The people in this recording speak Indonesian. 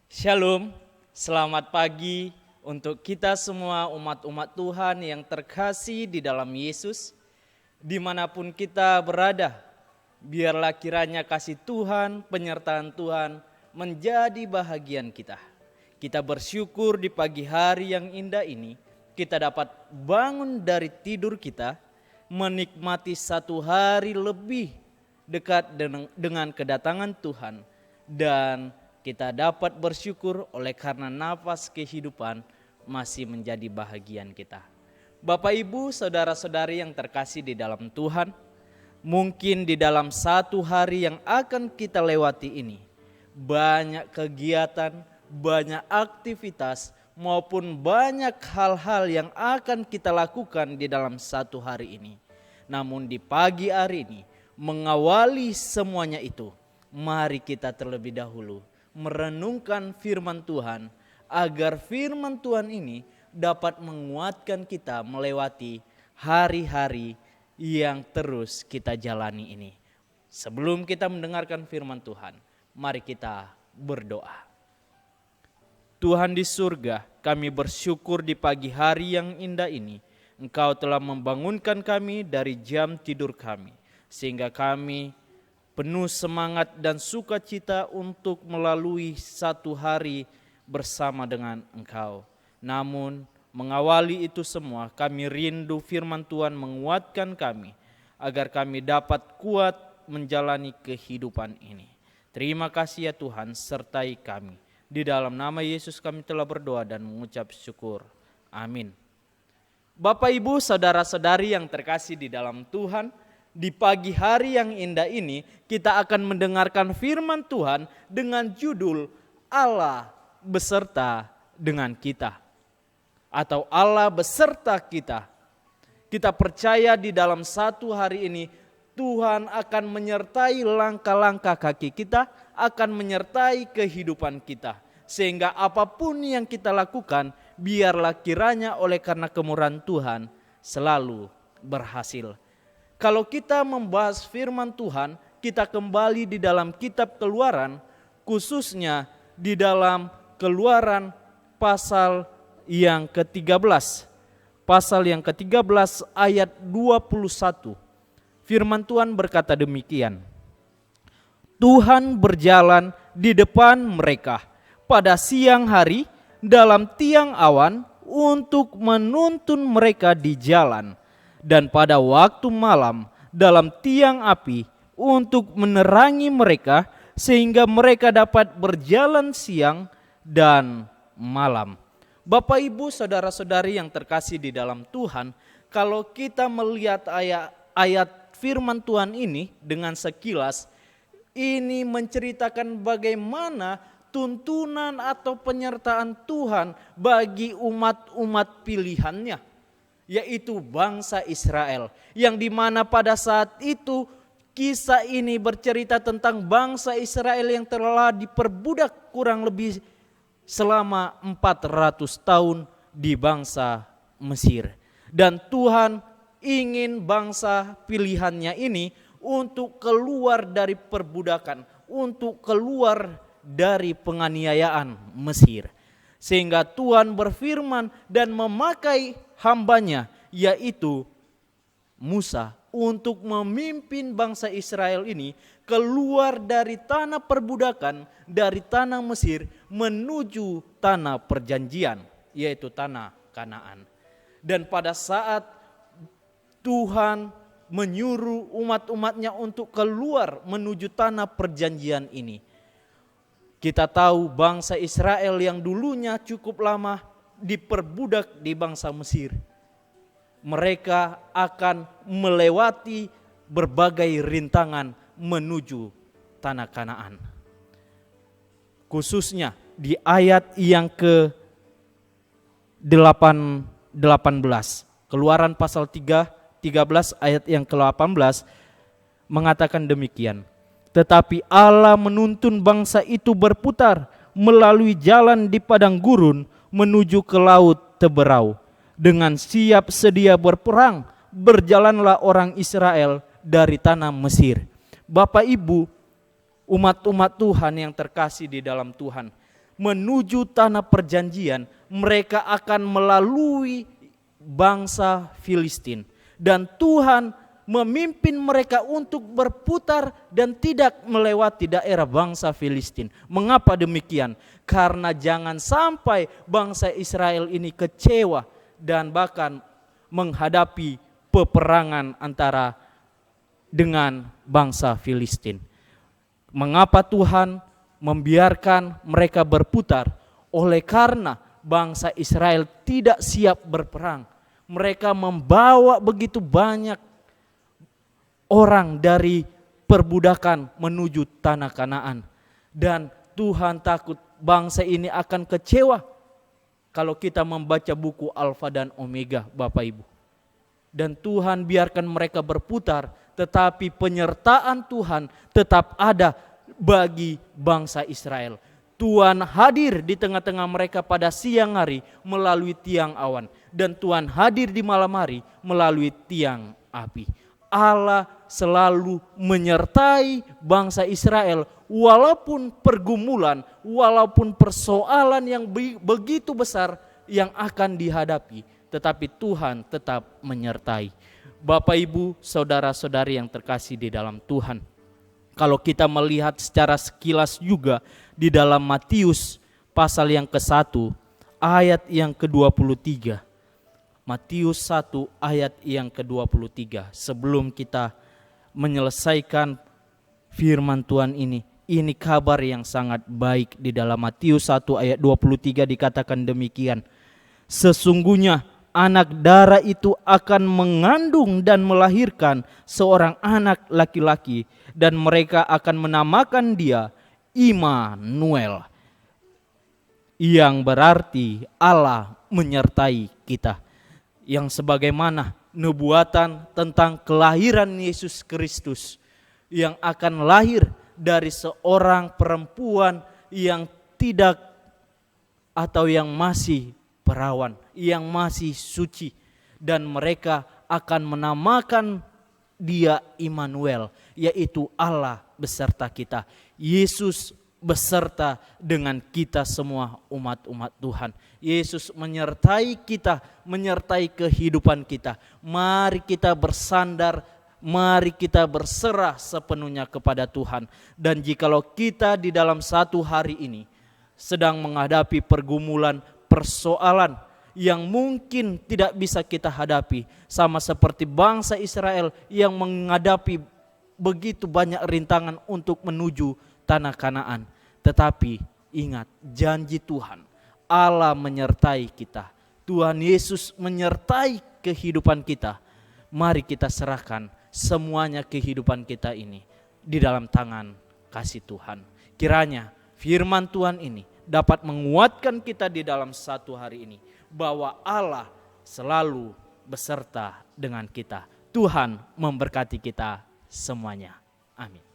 Shalom, selamat pagi untuk kita semua umat-umat Tuhan yang terkasih di dalam Yesus. Dimanapun kita berada, biarlah kiranya kasih Tuhan, penyertaan Tuhan menjadi bahagian kita. Kita bersyukur di pagi hari yang indah ini, kita dapat bangun dari tidur kita, menikmati satu hari lebih dekat dengan kedatangan Tuhan, dan kita dapat bersyukur oleh karena nafas kehidupan masih menjadi bahagian kita. Bapak, Ibu, saudara-saudari yang terkasih di dalam Tuhan, mungkin di dalam satu hari yang akan kita lewati ini, banyak kegiatan, banyak aktivitas, maupun banyak hal-hal yang akan kita lakukan di dalam satu hari ini. Namun di pagi hari ini, mengawali semuanya itu, mari kita terlebih dahulu merenungkan firman Tuhan, agar firman Tuhan ini dapat menguatkan kita melewati hari-hari yang terus kita jalani ini. Sebelum kita mendengarkan firman Tuhan, mari kita berdoa. Tuhan di surga, kami bersyukur di pagi hari yang indah ini, Engkau telah membangunkan kami dari jam tidur kami, sehingga kami penuh semangat dan sukacita untuk melalui satu hari bersama dengan Engkau. Namun mengawali itu semua, kami rindu firman Tuhan menguatkan kami, agar kami dapat kuat menjalani kehidupan ini. Terima kasih ya Tuhan, sertai kami. Di dalam nama Yesus kami telah berdoa dan mengucap syukur. Amin. Bapak, Ibu, saudara-saudari yang terkasih di dalam Tuhan, di pagi hari yang indah ini kita akan mendengarkan firman Tuhan dengan judul Allah beserta dengan kita, atau Allah beserta kita. Kita percaya di dalam satu hari ini Tuhan akan menyertai langkah-langkah kaki kita, akan menyertai kehidupan kita, sehingga apapun yang kita lakukan, biarlah kiranya oleh karena kemurahan Tuhan selalu berhasil. Kalau kita membahas firman Tuhan, kita kembali di dalam kitab Keluaran, khususnya di dalam Keluaran pasal yang ke-13. Pasal yang ke-13 ayat 21. Firman Tuhan berkata demikian. Tuhan berjalan di depan mereka pada siang hari dalam tiang awan untuk menuntun mereka di jalan, dan pada waktu malam dalam tiang api untuk menerangi mereka, sehingga mereka dapat berjalan siang dan malam. Bapak, Ibu, saudara-saudari yang terkasih di dalam Tuhan, kalau kita melihat ayat firman Tuhan ini dengan sekilas, ini menceritakan bagaimana tuntunan atau penyertaan Tuhan bagi umat-umat pilihannya, yaitu bangsa Israel, yang dimana pada saat itu kisah ini bercerita tentang bangsa Israel yang telah diperbudak kurang lebih selama 400 tahun di bangsa Mesir. Dan Tuhan ingin bangsa pilihannya ini untuk keluar dari perbudakan, untuk keluar dari penganiayaan Mesir. Sehingga Tuhan berfirman dan memakai hambanya, yaitu Musa, untuk memimpin bangsa Israel ini keluar dari tanah perbudakan, dari tanah Mesir menuju tanah perjanjian, yaitu tanah Kanaan. Dan pada saat Tuhan menyuruh umat-umatnya untuk keluar menuju tanah perjanjian ini, kita tahu bangsa Israel yang dulunya cukup lama diperbudak di bangsa Mesir, mereka akan melewati berbagai rintangan menuju tanah Kanaan. Khususnya di ayat yang ke-18, Keluaran pasal 13 ayat yang ke-18 mengatakan demikian. Tetapi Allah menuntun bangsa itu berputar melalui jalan di padang gurun menuju ke laut Teberau. Dengan siap sedia berperang, berjalanlah orang Israel dari tanah Mesir. Bapak, Ibu, umat-umat Tuhan yang terkasih di dalam Tuhan, menuju tanah perjanjian, mereka akan melalui bangsa Filistin. Dan Tuhan memimpin mereka untuk berputar dan tidak melewati daerah bangsa Filistin. Mengapa demikian? Karena jangan sampai bangsa Israel ini kecewa dan bahkan menghadapi peperangan antara dengan bangsa Filistin. Mengapa Tuhan membiarkan mereka berputar? Oleh karena bangsa Israel tidak siap berperang. Mereka membawa begitu banyak orang dari perbudakan menuju tanah Kanaan. Dan Tuhan takut bangsa ini akan kecewa kalau kita membaca buku Alfa dan Omega, Bapak Ibu. Dan Tuhan biarkan mereka berputar, tetapi penyertaan Tuhan tetap ada bagi bangsa Israel. Tuhan hadir di tengah-tengah mereka pada siang hari melalui tiang awan. Dan Tuhan hadir di malam hari melalui tiang api. Allah selalu menyertai bangsa Israel walaupun pergumulan, walaupun persoalan yang begitu besar yang akan dihadapi, tetapi Tuhan tetap menyertai. Bapak, Ibu, saudara-saudari yang terkasih di dalam Tuhan, kalau kita melihat secara sekilas juga di dalam Matius pasal yang ke-1 ayat yang ke-23. Matius 1 ayat yang ke-23. Sebelum kita menyelesaikan firman Tuhan ini kabar yang sangat baik. Di dalam Matius 1 ayat 23 dikatakan demikian. Sesungguhnya anak darah itu akan mengandung dan melahirkan seorang anak laki-laki, dan mereka akan menamakan dia Immanuel, yang berarti Allah menyertai kita. Yang sebagaimana nubuatan tentang kelahiran Yesus Kristus yang akan lahir dari seorang perempuan yang tidak atau yang masih perawan, yang masih suci, dan mereka akan menamakan dia Immanuel, yaitu Allah beserta kita. Yesus beserta dengan kita semua umat-umat Tuhan. Yesus menyertai kita, menyertai kehidupan kita. Mari kita bersandar, mari kita berserah sepenuhnya kepada Tuhan. Dan jikalau kita di dalam satu hari ini sedang menghadapi pergumulan, persoalan yang mungkin tidak bisa kita hadapi, sama seperti bangsa Israel yang menghadapi begitu banyak rintangan untuk menuju tanah Kanaan. Tetapi ingat janji Tuhan, Allah menyertai kita. Tuhan Yesus menyertai kehidupan kita. Mari kita serahkan semuanya kehidupan kita ini di dalam tangan kasih Tuhan. Kiranya firman Tuhan ini dapat menguatkan kita di dalam satu hari ini, bahwa Allah selalu beserta dengan kita. Tuhan memberkati kita semuanya. Amin.